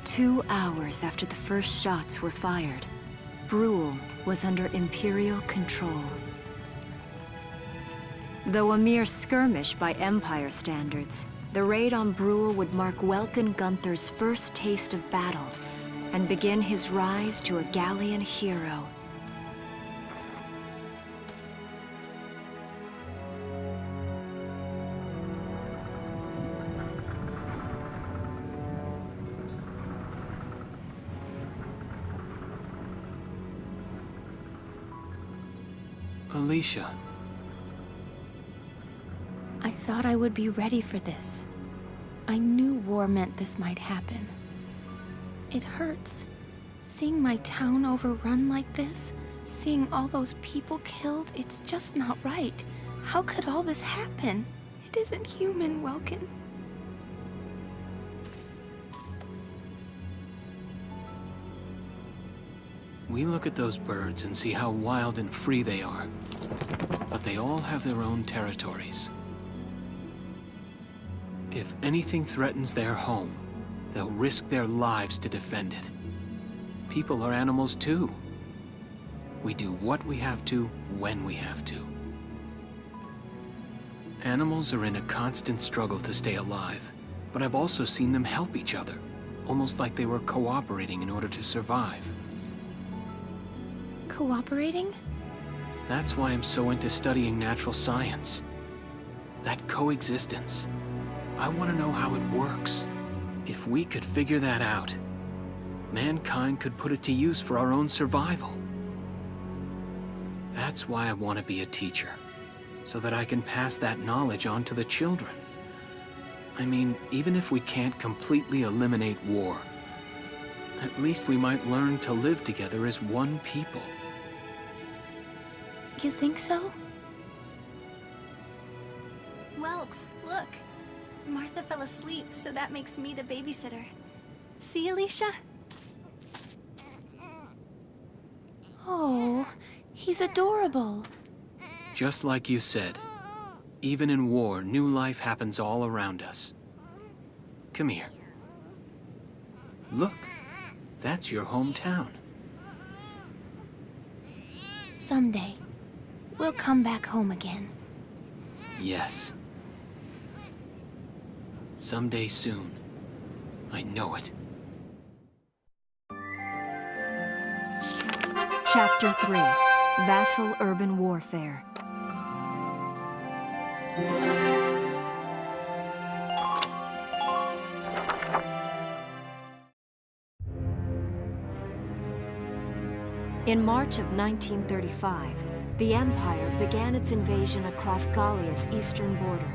2 hours after the first shots were fired, Brule was under Imperial control. Though a mere skirmish by Empire standards, the raid on Brule would mark Welkin Gunther's first taste of battle and begin his rise to a Gallian hero. Alicia. I thought I would be ready for this. I knew war meant this might happen. It hurts. Seeing my town overrun like this, seeing all those people killed, it's just not right. How could all this happen? It isn't human, Welkin. We look at those birds and see how wild and free they are. But they all have their own territories. If anything threatens their home, they'll risk their lives to defend it. People are animals too. We do what we have to, when we have to. Animals are in a constant struggle to stay alive, but I've also seen them help each other, almost like they were cooperating in order to survive. Cooperating? That's why I'm so into studying natural science. That coexistence. I want to know how it works. If we could figure that out, mankind could put it to use for our own survival. That's why I want to be a teacher, so that I can pass that knowledge on to the children. I mean, even if we can't completely eliminate war, at least we might learn to live together as one people. You think so? Welks, look. Martha fell asleep, so that makes me the babysitter. See, Alicia? Oh, he's adorable. Just like you said, even in war, new life happens all around us. Come here. Look, that's your hometown. Someday, we'll come back home again. Yes. Someday soon. I know it. Chapter 3, Vassal Urban Warfare. In March of 1935, the Empire began its invasion across Gallia's eastern border.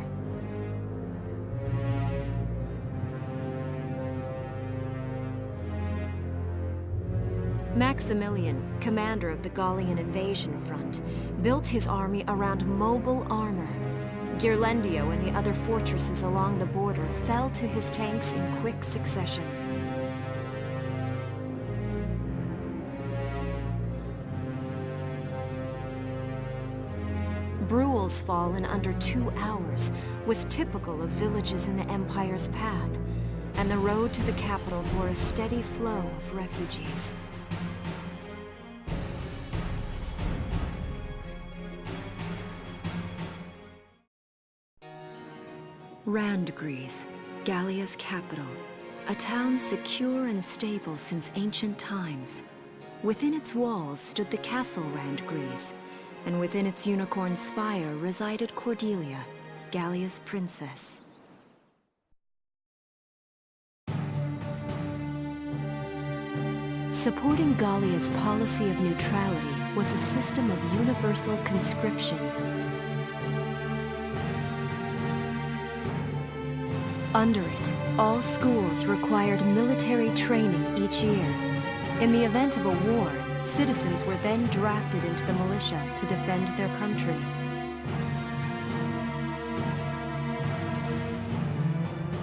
Maximilian, commander of the Gallian invasion front, built his army around mobile armor. Ghirlandaio and the other fortresses along the border fell to his tanks in quick succession. Brule's fall in under 2 hours was typical of villages in the Empire's path, and the road to the capital bore a steady flow of refugees. Randgries, Gallia's capital, a town secure and stable since ancient times. Within its walls stood the castle Randgries, and within its unicorn spire resided Cordelia, Gallia's princess. Supporting Gallia's policy of neutrality was a system of universal conscription. Under it, all schools required military training each year. In the event of a war, citizens were then drafted into the militia to defend their country.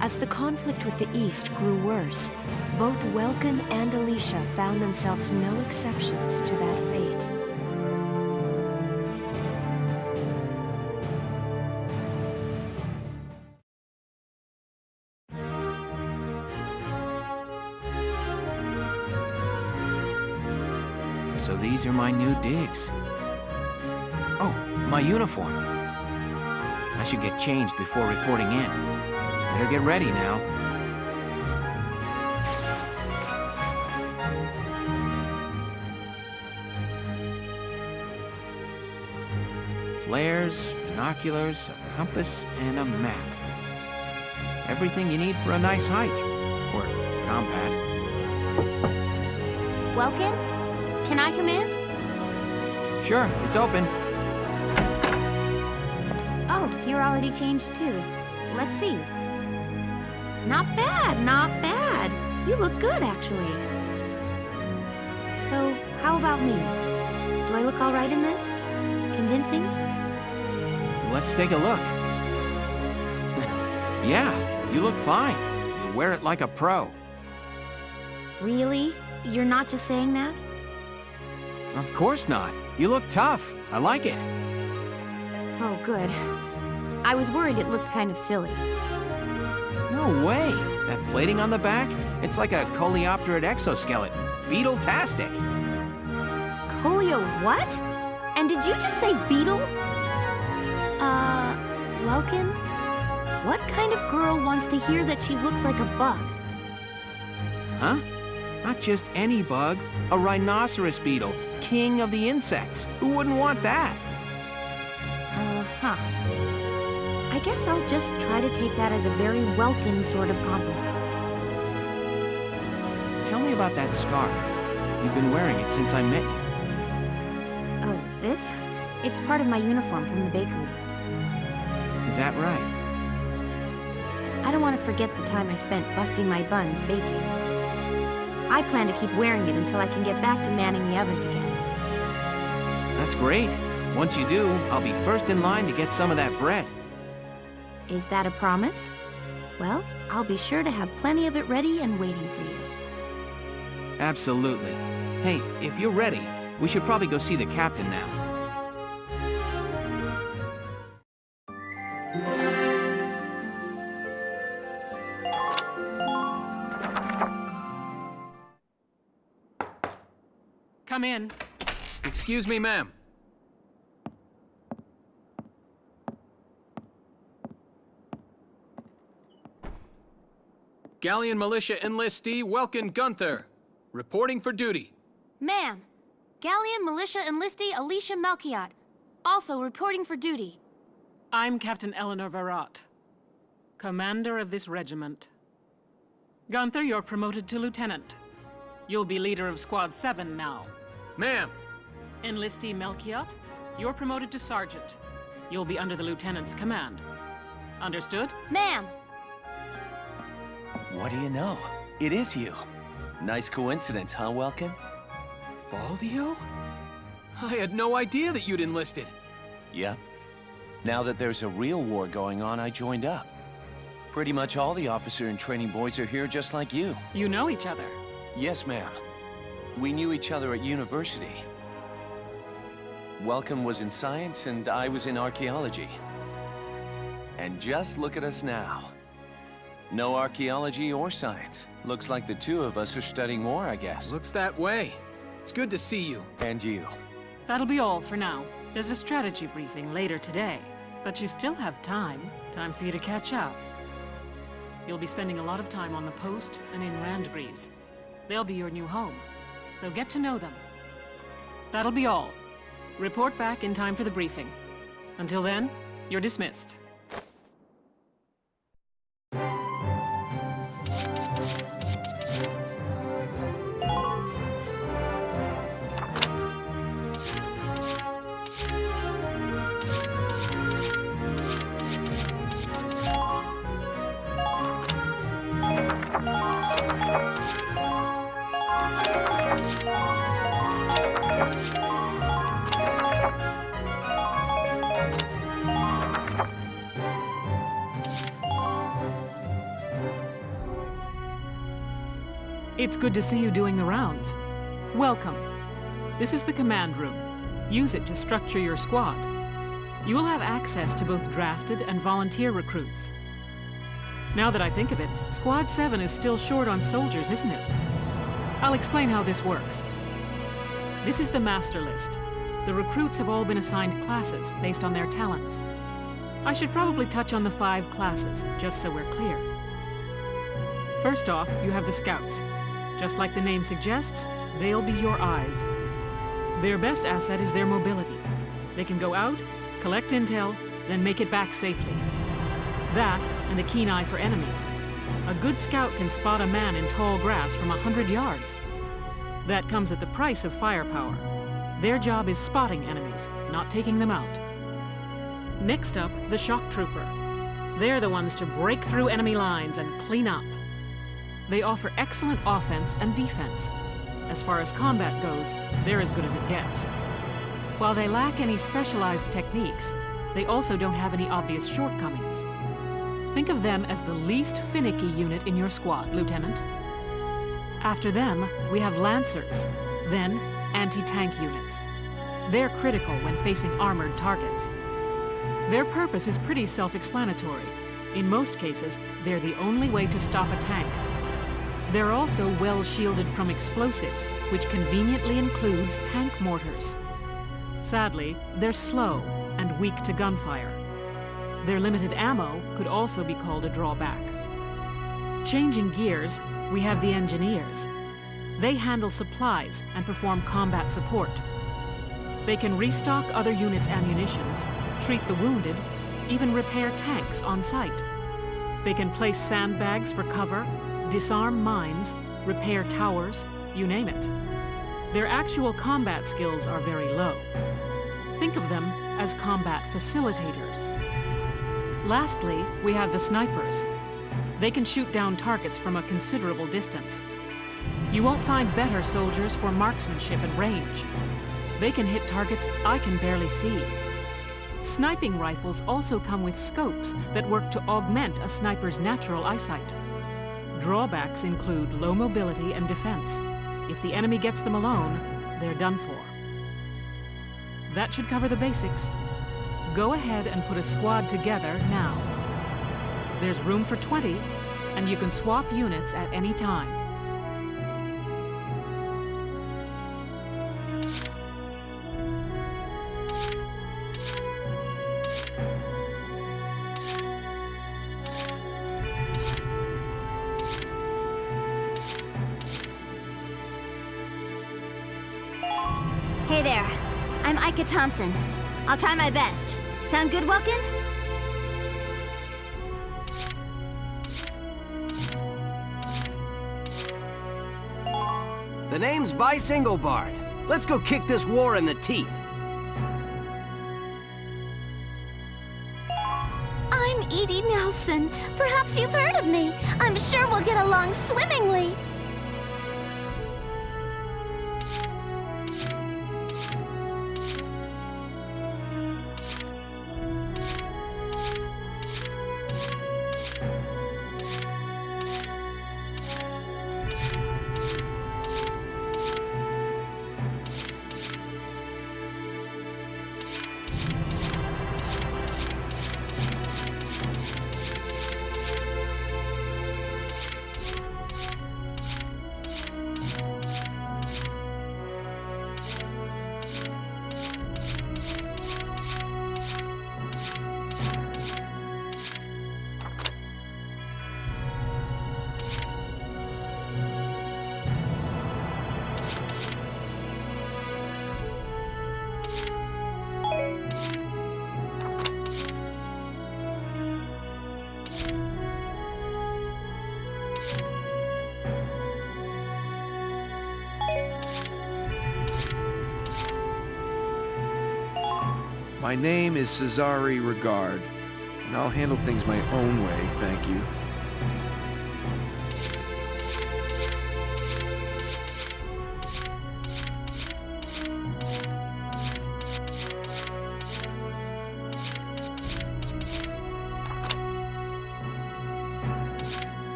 As the conflict with the East grew worse, both Welkin and Alicia found themselves no exceptions to that fate. So these are my new digs. Oh, my uniform. I should get changed before reporting in. Better get ready now. Flares, binoculars, a compass, and a map. Everything you need for a nice hike. Or combat. Welcome? Can I come in? Sure, it's open. Oh, you're already changed too. Let's see. Not bad, not bad. You look good, actually. So, how about me? Do I look all right in this? Convincing? Let's take a look. Yeah, you look fine. You wear it like a pro. Really? You're not just saying that? Of course not. You look tough. I like it. Oh, good. I was worried it looked kind of silly. No way. That plating on the back, it's like a coleopterate exoskeleton. Beetle-tastic. Colio what? And did you just say beetle? Welkin? What kind of girl wants to hear that she looks like a bug? Huh? Not just any bug. A rhinoceros beetle, king of the insects. Who wouldn't want that? Huh. I guess I'll just try to take that as a very welcome sort of compliment. Tell me about that scarf. You've been wearing it since I met you. Oh, this? It's part of my uniform from the bakery. Is that right? I don't want to forget the time I spent busting my buns baking. I plan to keep wearing it until I can get back to manning the ovens again. That's great. Once you do, I'll be first in line to get some of that bread. Is that a promise? Well, I'll be sure to have plenty of it ready and waiting for you. Absolutely. Hey, if you're ready, we should probably go see the captain now. Come in. Excuse me, ma'am. Galleon Militia enlistee Welkin Gunther, reporting for duty. Ma'am, Galleon Militia Enlistee Alicia Melchiot, also reporting for duty. I'm Captain Eleanor Varrot, commander of this regiment. Gunther, you're promoted to lieutenant. You'll be leader of Squad 7 now. Ma'am! Enlistee Melchiot, you're promoted to sergeant. You'll be under the lieutenant's command. Understood? Ma'am! What do you know? It is you. Nice coincidence, huh, Welkin? Valdio? I had no idea that you'd enlisted. Yep. Now that there's a real war going on, I joined up. Pretty much all the officer and training boys are here just like you. You know each other. Yes, ma'am. We knew each other at university. Welcome was in science and I was in archaeology. And just look at us now. No archaeology or science. Looks like the two of us are studying war, I guess. Looks that way. It's good to see you. And you. That'll be all for now. There's a strategy briefing later today. But you still have time. Time for you to catch up. You'll be spending a lot of time on the post and in Randgrees. They'll be your new home. So get to know them. That'll be all. Report back in time for the briefing. Until then, you're dismissed. It's good to see you doing the rounds. Welcome. This is the command room. Use it to structure your squad. You will have access to both drafted and volunteer recruits. Now that I think of it, Squad 7 is still short on soldiers, isn't it? I'll explain how this works. This is the master list. The recruits have all been assigned classes based on their talents. I should probably touch on the 5 classes, just so we're clear. First off, you have the scouts. Just like the name suggests, they'll be your eyes. Their best asset is their mobility. They can go out, collect intel, then make it back safely. That, and a keen eye for enemies. A good scout can spot a man in tall grass from 100 yards. That comes at the price of firepower. Their job is spotting enemies, not taking them out. Next up, the shock trooper. They're the ones to break through enemy lines and clean up. They offer excellent offense and defense. As far as combat goes, they're as good as it gets. While they lack any specialized techniques, they also don't have any obvious shortcomings. Think of them as the least finicky unit in your squad, Lieutenant. After them, we have Lancers, then anti-tank units. They're critical when facing armored targets. Their purpose is pretty self-explanatory. In most cases, they're the only way to stop a tank. They're also well shielded from explosives, which conveniently includes tank mortars. Sadly, they're slow and weak to gunfire. Their limited ammo could also be called a drawback. Changing gears, we have the engineers. They handle supplies and perform combat support. They can restock other units' ammunitions, treat the wounded, even repair tanks on site. They can place sandbags for cover, disarm mines, repair towers, you name it. Their actual combat skills are very low. Think of them as combat facilitators. Lastly, we have the snipers. They can shoot down targets from a considerable distance. You won't find better soldiers for marksmanship and range. They can hit targets I can barely see. Sniping rifles also come with scopes that work to augment a sniper's natural eyesight. Drawbacks include low mobility and defense. If the enemy gets them alone, they're done for. That should cover the basics. Go ahead and put a squad together now. There's room for 20, and you can swap units at any time. Hey there, I'm Ika Thompson. I'll try my best. Sound good, Welkin? The name's Vice Engelbard. Let's go kick this war in the teeth. I'm Edie Nelson. Perhaps you've heard of me. I'm sure we'll get along swimmingly. My name is Cesare Regard, and I'll handle things my own way, thank you.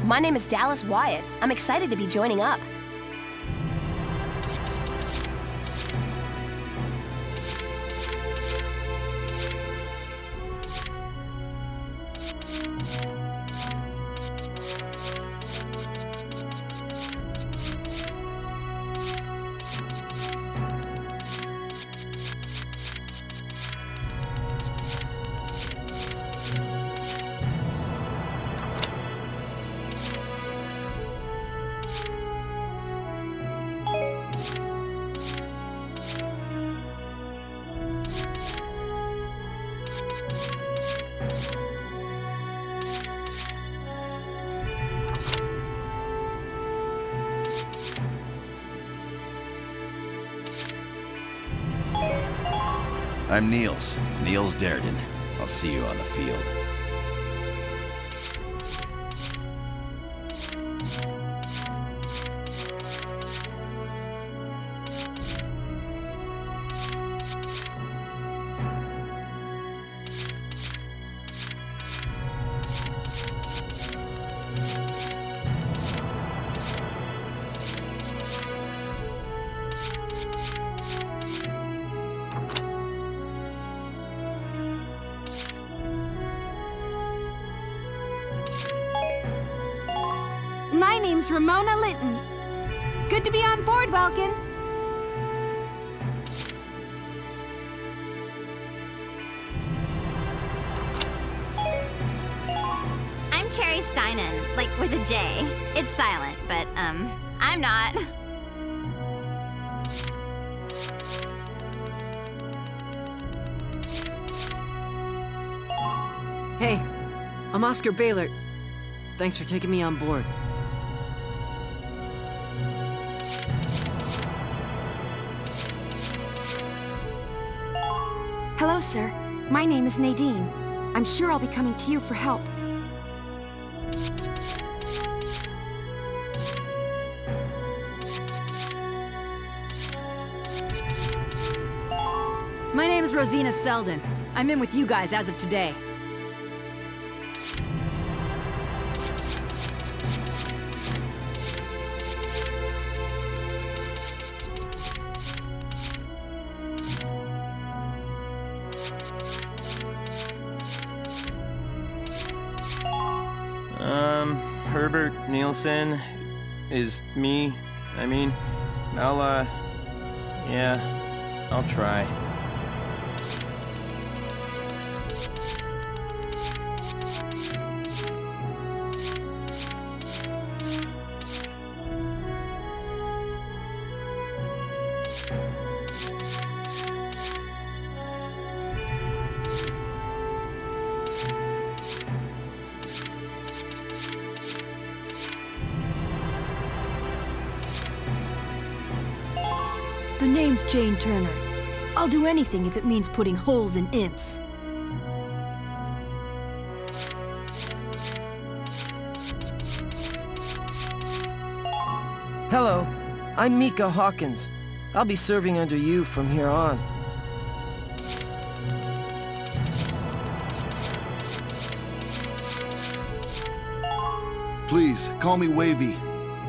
My name is Dallas Wyatt. I'm excited to be joining up. I'm Niels Darden. I'll see you on the field. My name's Ramona Litton. Good to be on board, Welkin. I'm Cherry Steinen, like with a J. It's silent, but, I'm not. Hey, I'm Oscar Baylor. Thanks for taking me on board. Hello, sir. My name is Nadine. I'm sure I'll be coming to you for help. My name is Rosina Selden. I'm in with you guys as of today. Herbert Nielsen is me. I'll try. The name's Jane Turner. I'll do anything if it means putting holes in imps. Hello, I'm Mika Hawkins. I'll be serving under you from here on. Please, call me Wavy.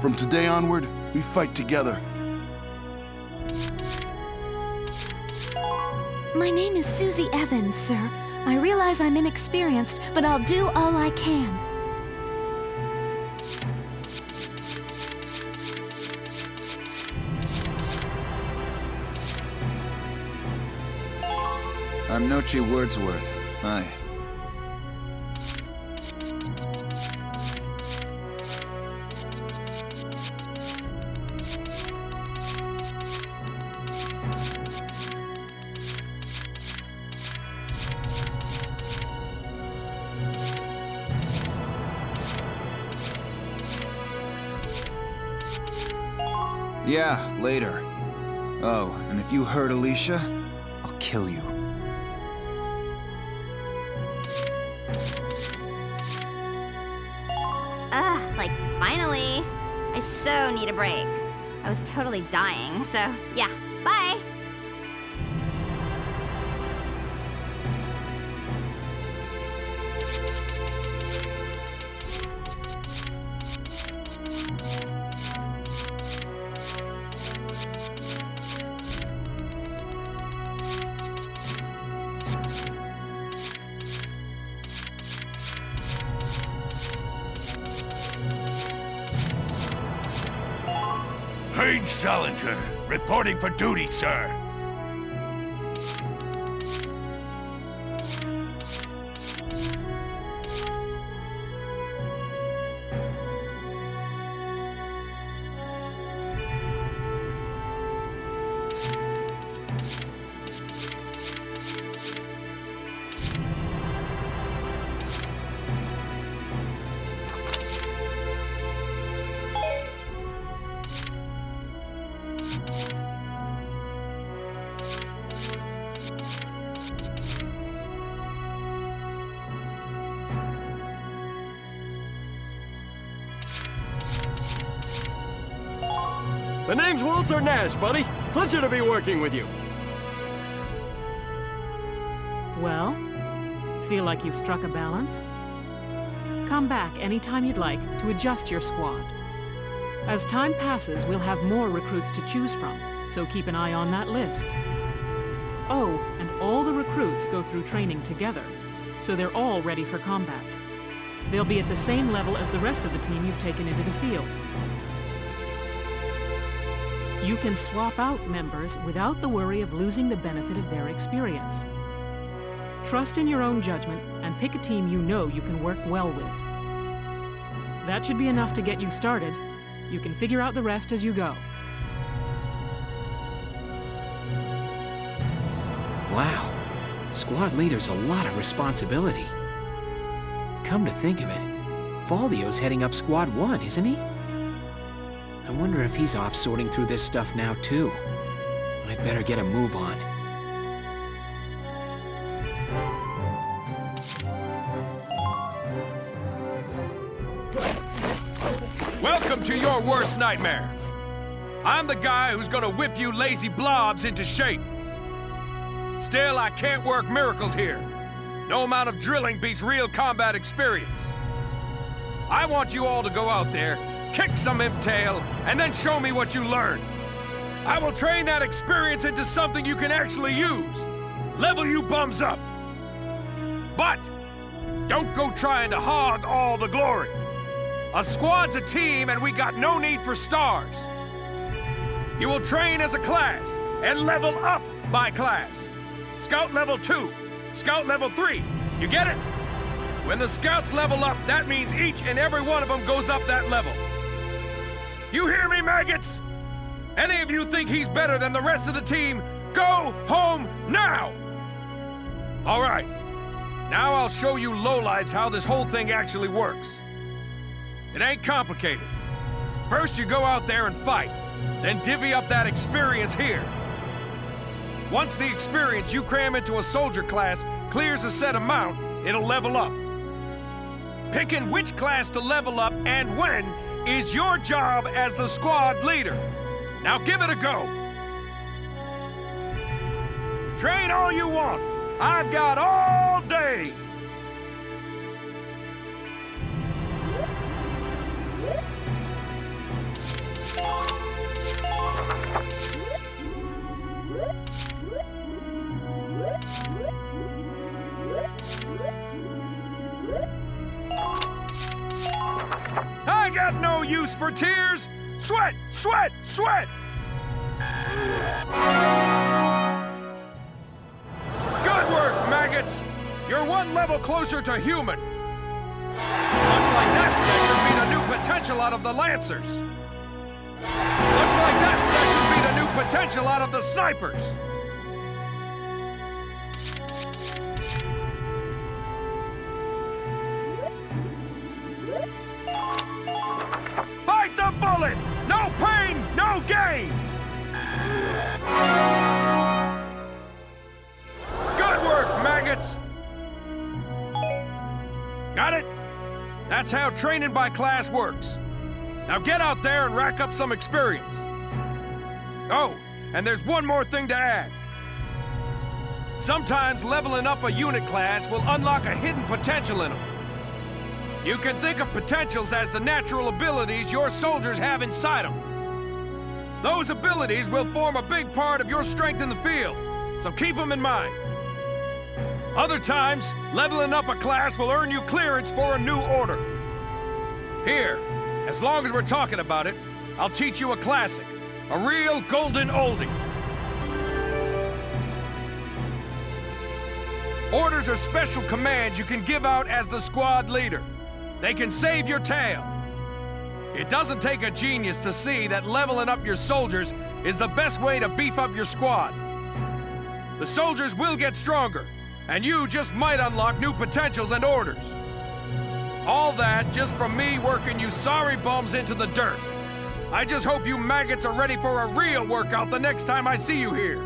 From today onward, we fight together. My name is Susie Evans, sir. I realize I'm inexperienced, but I'll do all I can. I'm Noche Wordsworth. Hi. Yeah, later. Oh, and if you hurt Alicia, I'll kill you. Like, finally. I so need a break. I was totally dying, so yeah, bye! Range Challenger, reporting for duty, sir. The name's Walter Nash, buddy. Pleasure to be working with you. Well, feel like you've struck a balance? Come back anytime you'd like to adjust your squad. As time passes, we'll have more recruits to choose from, so keep an eye on that list. Oh, and all the recruits go through training together, so they're all ready for combat. They'll be at the same level as the rest of the team you've taken into the field. You can swap out members without the worry of losing the benefit of their experience. Trust in your own judgment and pick a team you know you can work well with. That should be enough to get you started. You can figure out the rest as you go. Wow. Squad leader's a lot of responsibility. Come to think of it, Valdio's heading up Squad 1, isn't he? I wonder if he's off sorting through this stuff now, too. I'd better get a move on. Welcome to your worst nightmare. I'm the guy who's gonna whip you lazy blobs into shape. Still, I can't work miracles here. No amount of drilling beats real combat experience. I want you all to go out there, kick some imp tail, and then show me what you learned. I will train that experience into something you can actually use. Level you bums up. But don't go trying to hog all the glory. A squad's a team, and we got no need for stars. You will train as a class and level up by class. Scout level 2, Scout level 3. You get it? When the scouts level up, that means each and every one of them goes up that level. You hear me, maggots? Any of you think he's better than the rest of the team, go home now! All right, now I'll show you lowlives how this whole thing actually works. It ain't complicated. First you go out there and fight, then divvy up that experience here. Once the experience you cram into a soldier class clears a set amount, it'll level up. Picking which class to level up and when is your job as the squad leader. Now give it a go. Train all you want. I've got all day. I got no use for tears. Sweat, sweat, sweat. Good work, maggots. You're one level closer to human. Looks like that sector beat a new potential out of the Lancers. Looks like that sector beat a new potential out of the Snipers. Bite the bullet! No pain, no gain! Good work, maggots! Got it? That's how training by class works. Now get out there and rack up some experience. Oh, and there's one more thing to add. Sometimes leveling up a unit class will unlock a hidden potential in them. You can think of potentials as the natural abilities your soldiers have inside them. Those abilities will form a big part of your strength in the field, so keep them in mind. Other times, leveling up a class will earn you clearance for a new order. Here, as long as we're talking about it, I'll teach you a classic. A real golden oldie. Orders are special commands you can give out as the squad leader. They can save your tail. It doesn't take a genius to see that leveling up your soldiers is the best way to beef up your squad. The soldiers will get stronger, and you just might unlock new potentials and orders. All that just from me working you sorry bums into the dirt. I just hope you maggots are ready for a real workout the next time I see you here.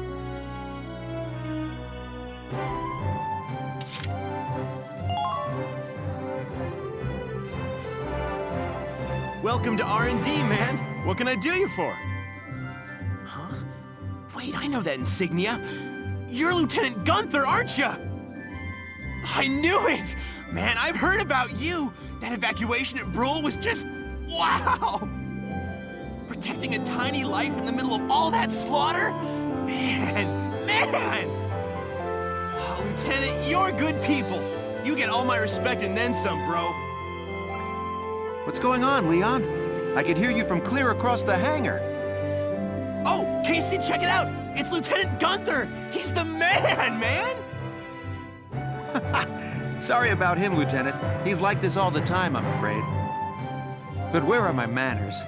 Welcome to R&D, man. What can I do you for? Huh? Wait, I know that insignia. You're Lieutenant Gunther, aren't you? I knew it! Man, I've heard about you. That evacuation at Brule was just... wow! Protecting a tiny life in the middle of all that slaughter? Man! Oh, Lieutenant, you're good people. You get all my respect and then some, bro. What's going on, Leon? I could hear you from clear across the hangar. Oh, Casey, check it out! It's Lieutenant Gunther! He's the man! Sorry about him, Lieutenant. He's like this all the time, I'm afraid. But where are my manners?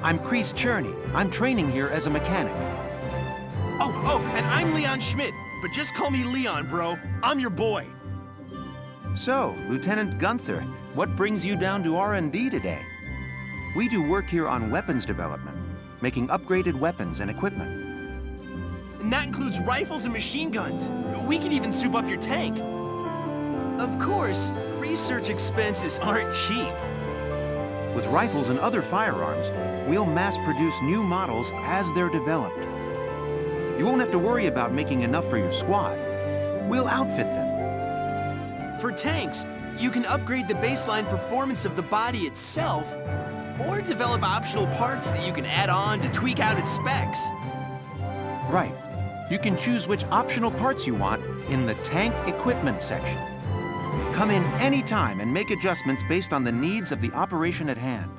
I'm Kreese Cherney. I'm training here as a mechanic. Oh, and I'm Leon Schmidt. But just call me Leon, bro. I'm your boy. So, Lieutenant Gunther, what brings you down to R&D today? We do work here on weapons development, making upgraded weapons and equipment. And that includes rifles and machine guns. We can even soup up your tank. Of course, research expenses aren't cheap. With rifles and other firearms, we'll mass-produce new models as they're developed. You won't have to worry about making enough for your squad. We'll outfit them. For tanks, you can upgrade the baseline performance of the body itself, or develop optional parts that you can add on to tweak out its specs. Right. You can choose which optional parts you want in the tank equipment section. Come in anytime and make adjustments based on the needs of the operation at hand.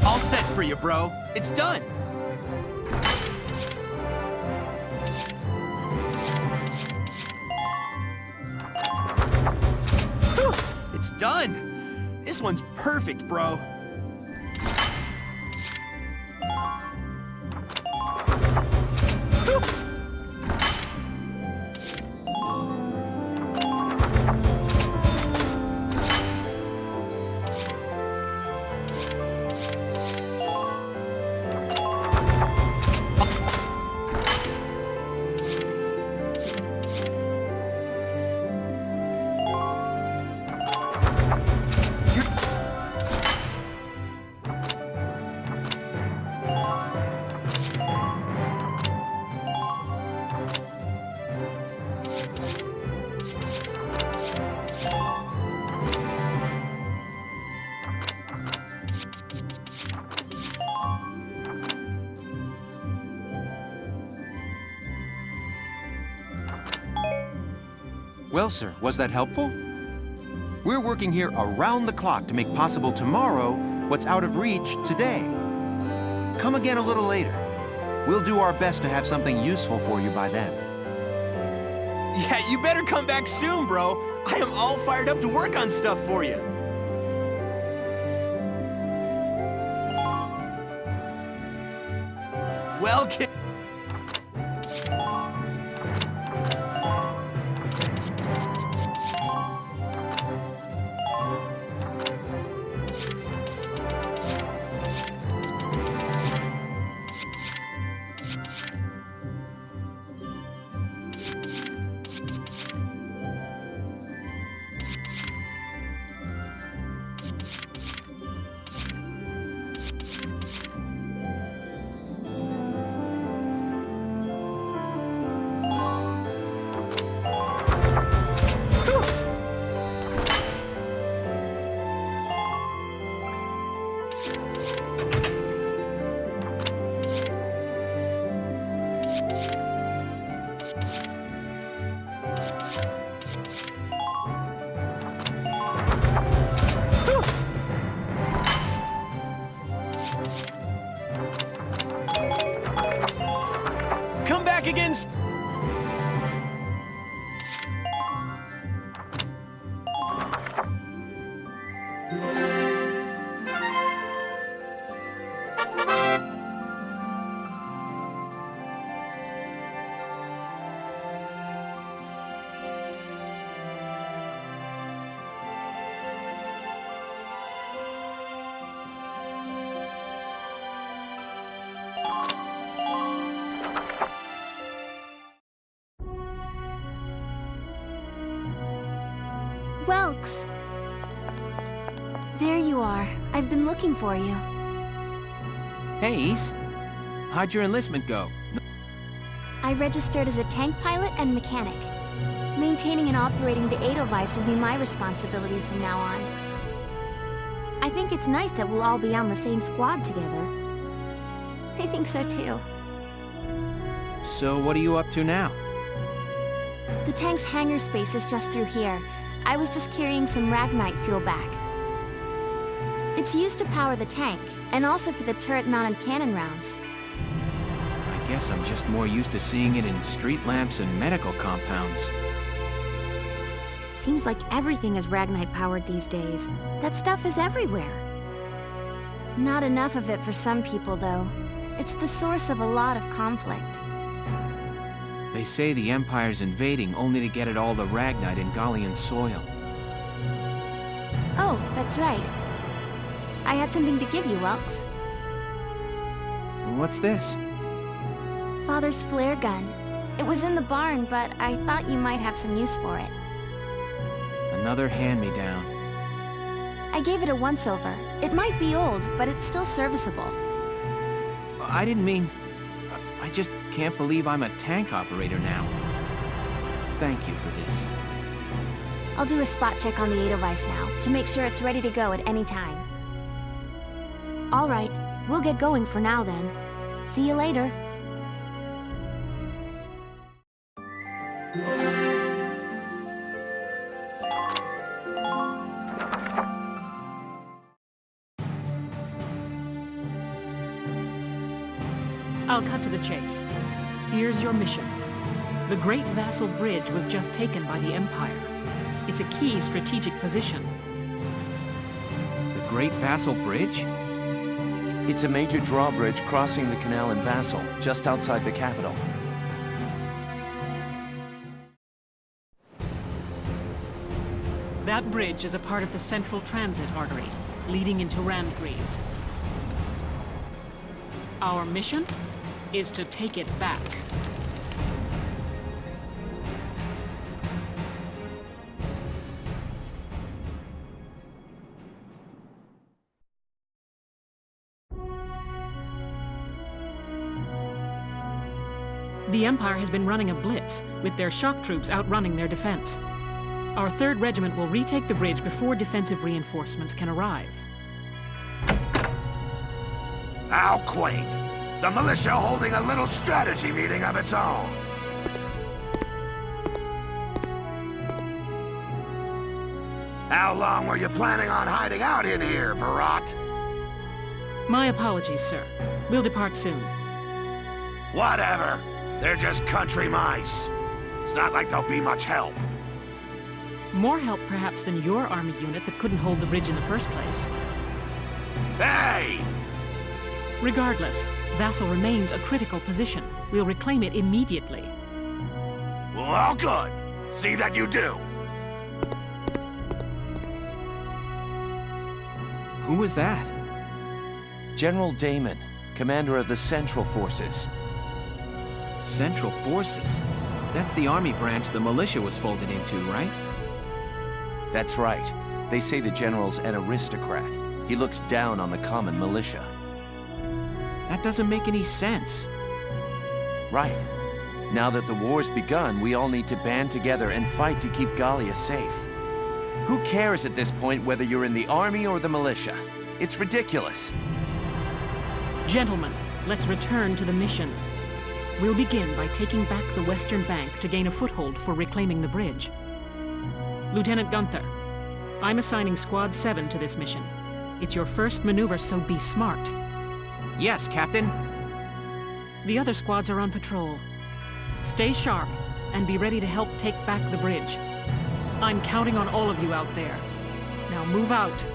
All set for you, bro. It's done. Whew, it's done. This one's perfect, bro. Well, sir, was that helpful? We're working here around the clock to make possible tomorrow what's out of reach today. Come again a little later. We'll do our best to have something useful for you by then. Yeah, you better come back soon, bro. I am all fired up to work on stuff for you. Well, kid. Welks! There you are. I've been looking for you. Hey, Ace. How'd your enlistment go? I registered as a tank pilot and mechanic. Maintaining and operating the Edelweiss will be my responsibility from now on. I think it's nice that we'll all be on the same squad together. I think so too. So what are you up to now? The tank's hangar space is just through here. I was just carrying some Ragnite fuel back. It's used to power the tank, and also for the turret-mounted cannon rounds. I guess I'm just more used to seeing it in street lamps and medical compounds. Seems like everything is Ragnite-powered these days. That stuff is everywhere. Not enough of it for some people, though. It's the source of a lot of conflict. They say the Empire's invading only to get at all the Ragnite in Gallian soil. Oh, that's right. I had something to give you, Welks. What's this? Father's flare gun. It was in the barn, but I thought you might have some use for it. Another hand-me-down. I gave it a once-over. It might be old, but it's still serviceable. I didn't mean... I just can't believe I'm a tank operator now. Thank you for this. I'll do a spot check on the Edelweiss now, to make sure it's ready to go at any time. All right, we'll get going for now then. See you later. I'll cut to the chase. Here's your mission. The Great Vassal Bridge was just taken by the Empire. It's a key strategic position. The Great Vassal Bridge? It's a major drawbridge crossing the canal in Vassal, just outside the capital. That bridge is a part of the central transit artery, leading into Randgries. Our mission is to take it back. The Empire has been running a blitz, with their shock troops outrunning their defense. Our 3rd Regiment will retake the bridge before defensive reinforcements can arrive. How quaint. The militia holding a little strategy meeting of its own. How long were you planning on hiding out in here, Verrot? My apologies, sir. We'll depart soon. Whatever. They're just country mice. It's not like they'll be much help. More help, perhaps, than your army unit that couldn't hold the bridge in the first place. Hey! Regardless, Vassal remains a critical position. We'll reclaim it immediately. Well, good. See that you do. Who was that? General Damon, commander of the Central Forces. Central Forces? That's the army branch the militia was folded into, right? That's right. They say the general's an aristocrat. He looks down on the common militia. That doesn't make any sense. Right. Now that the war's begun, we all need to band together and fight to keep Gallia safe. Who cares at this point whether you're in the army or the militia? It's ridiculous. Gentlemen, let's return to the mission. We'll begin by taking back the western bank to gain a foothold for reclaiming the bridge. Lieutenant Gunther, I'm assigning Squad 7 to this mission. It's your first maneuver, so be smart. Yes, Captain. The other squads are on patrol. Stay sharp, and be ready to help take back the bridge. I'm counting on all of you out there. Now move out.